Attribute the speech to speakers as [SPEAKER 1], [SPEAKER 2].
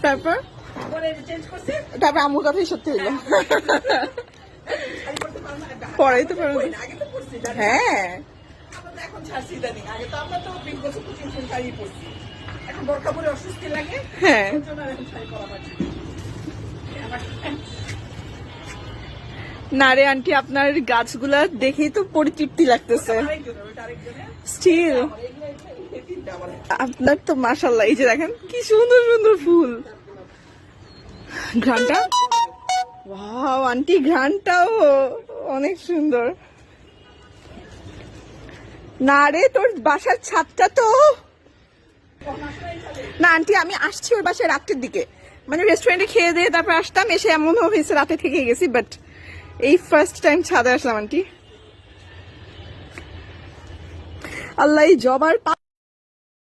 [SPEAKER 1] তারপর তারপর আমুর কথাই সত্যি হইলো। পড়াই তো পারো। হ্যাঁ
[SPEAKER 2] এখন ছাড়ছি ইদানিং, আগে তো আমরা তো 20 বছর 25 শাড়ি পরছি, এখন বোরকা পরে অস্বস্তি লাগে।
[SPEAKER 1] হ্যাঁ
[SPEAKER 2] ওর জন্য আর এখন শাড়ি পরা পারছি
[SPEAKER 1] না রে আন্টি, আপনার গাছগুলা দেখেই তো পরিতৃপ্তি লাগতেছে। স্টিল আপনার তো মাশাআল্লাহ, এই যে দেখেন কি সুন্দর সুন্দর ফুল। ঘ্রাণটা, ওয়াও আন্টি, ঘ্রাণটাও অনেক সুন্দর। না রে, তোর বাসার ছাদটা তো না আন্টি, আমি আসছি ওর বাসায় রাতের দিকে, মানে রেস্টুরেন্টে খেয়ে দিয়ে তারপর আসতাম, এসে এমন হয়েছে রাতে থেকে গেছি, বাট এই ফার্স্ট টাইম ছাদে আসলাম আন্টি। আল্লাহ, এই জবার